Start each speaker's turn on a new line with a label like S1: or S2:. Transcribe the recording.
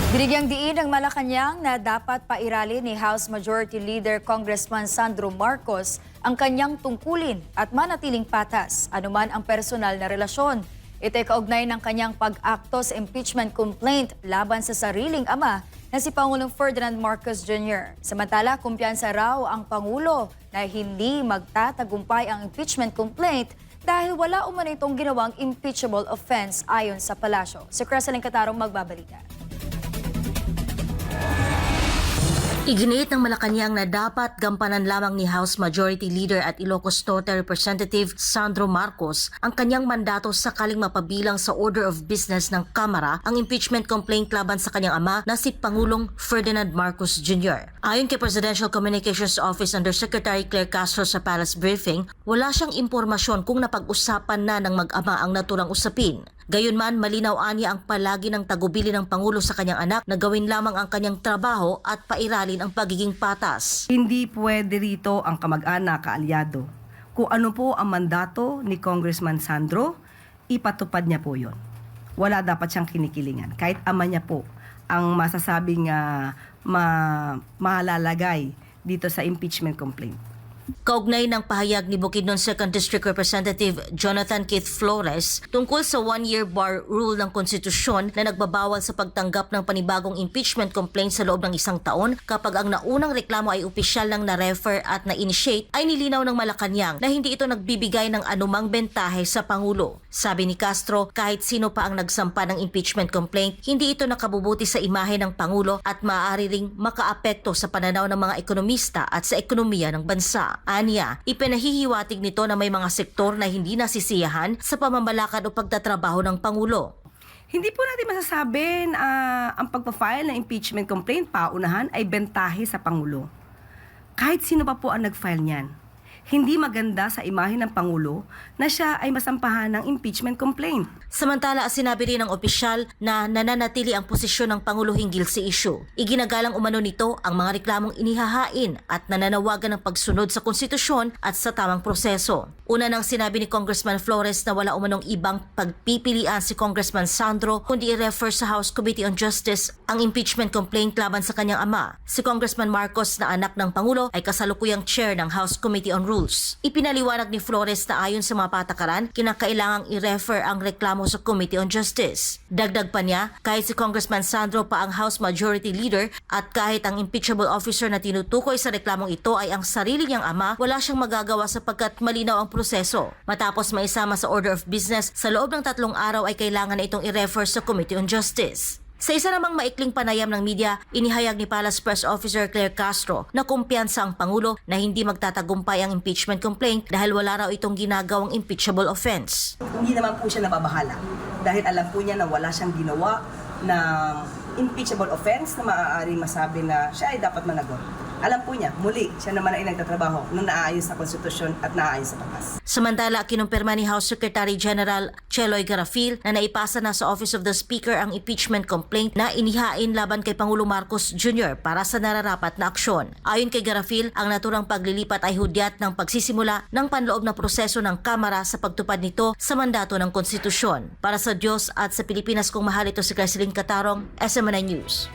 S1: Binigyang diin ng Malacanang na dapat pairali ni House Majority Leader Congressman Sandro Marcos ang kanyang tungkulin at manatiling patas, anuman ang personal na relasyon. Ito'y kaugnay ng kanyang pag-akto sa impeachment complaint laban sa sariling ama na si Pangulong Ferdinand Marcos Jr. Samantala, kumpiyansa raw ang Pangulo na hindi magtatagumpay ang impeachment complaint dahil wala umano itong ginawang impeachable offense ayon sa palasyo. Si Creseling Catarong magbabalita.
S2: Iginiit ng Malacanang na dapat gampanan lamang ni House Majority Leader at Ilocos Norte Representative Sandro Marcos ang kanyang mandato sakaling mapabilang sa order of business ng Kamara ang impeachment complaint laban sa kanyang ama na si Pangulong Ferdinand Marcos Jr. Ayon kay Presidential Communications Office Undersecretary Claire Castro sa Palace Briefing, wala siyang impormasyon kung napag-usapan na ng mag-ama ang naturang usapin. Gayunman, malinaw aniya ang palagi ng tagubili ng Pangulo sa kanyang anak na gawin lamang ang kanyang trabaho at pairalin ang pagiging patas.
S3: Hindi pwede rito ang kamag-anak, kaalyado. Kung ano po ang mandato ni Congressman Sandro, ipatupad niya po yon. Wala dapat siyang kinikilingan. Kahit ama niya po ang masasabing malalagay dito sa impeachment complaint.
S2: Kaugnay ng pahayag ni Bukidnon 2nd District Representative Jonathan Keith Flores tungkol sa one-year bar rule ng konstitusyon na nagbabawal sa pagtanggap ng panibagong impeachment complaint sa loob ng isang taon kapag ang naunang reklamo ay opisyal lang na-refer at na-initiate, ay nilinaw ng Malacanang na hindi ito nagbibigay ng anumang bentahe sa Pangulo. Sabi ni Castro, kahit sino pa ang nagsampa ng impeachment complaint, hindi ito nakabubuti sa imahe ng Pangulo at maaari ring makaapekto sa pananaw ng mga ekonomista at sa ekonomiya ng bansa. Aniya, ipinahihiwatig nito na may mga sektor na hindi nasisiyahan sa pamamalakad o pagtatrabaho ng Pangulo.
S3: Hindi po natin masasabi na ang pagpa-file ng impeachment complaint paunahan ay bentahe sa Pangulo. Kahit sino pa po ang nag-file niyan. Hindi maganda sa imahe ng Pangulo na siya ay masampahan ng impeachment complaint.
S2: Samantala, sinabi rin ng opisyal na nananatili ang posisyon ng Pangulo hinggil sa issue. Iginagalang umano nito ang mga reklamong inihahain at nananawagan ng pagsunod sa konstitusyon at sa tamang proseso. Una nang sinabi ni Congressman Flores na wala umanong ibang pagpipilian si Congressman Sandro kundi i-refer sa House Committee on Justice ang impeachment complaint laban sa kanyang ama. Si Congressman Marcos na anak ng Pangulo ay kasalukuyang chair ng House Committee on Rules. Ipinaliwanag ni Flores na ayon sa mga patakaran, kinakailangang i-refer ang reklamo sa Committee on Justice. Dagdag pa niya, kahit si Congressman Sandro pa ang House Majority Leader at kahit ang impeachable officer na tinutukoy sa reklamong ito ay ang sarili niyang ama, wala siyang magagawa sapagkat malinaw ang proseso. Matapos maisama sa order of business, sa loob ng 3 araw ay kailangan na itong i-refer sa Committee on Justice. Sa isa namang maikling panayam ng media, inihayag ni Palace Press Officer Claire Castro na kumpiyansa ang Pangulo na hindi magtatagumpay ang impeachment complaint dahil wala raw itong ginagawang impeachable offense.
S3: Hindi naman po siya nababahala dahil alam po niya na wala siyang ginawa na impeachable offense na maaari masabi na siya ay dapat managot. Alam po niya, muli, siya naman ay nagtatrabaho na naayos sa konstitusyon at naayos sa batas.
S2: Samantala, kinumpirma ni House Secretary General Cheloy Garafil na naipasa na sa Office of the Speaker ang impeachment complaint na inihain laban kay Pangulo Marcos Jr. para sa nararapat na aksyon. Ayon kay Garafil, ang naturang paglilipat ay hudyat ng pagsisimula ng panloob na proseso ng Kamara sa pagtupad nito sa mandato ng konstitusyon. Para sa Diyos at sa Pilipinas kung mahal, ito si Creseling Catarong, SMNI News.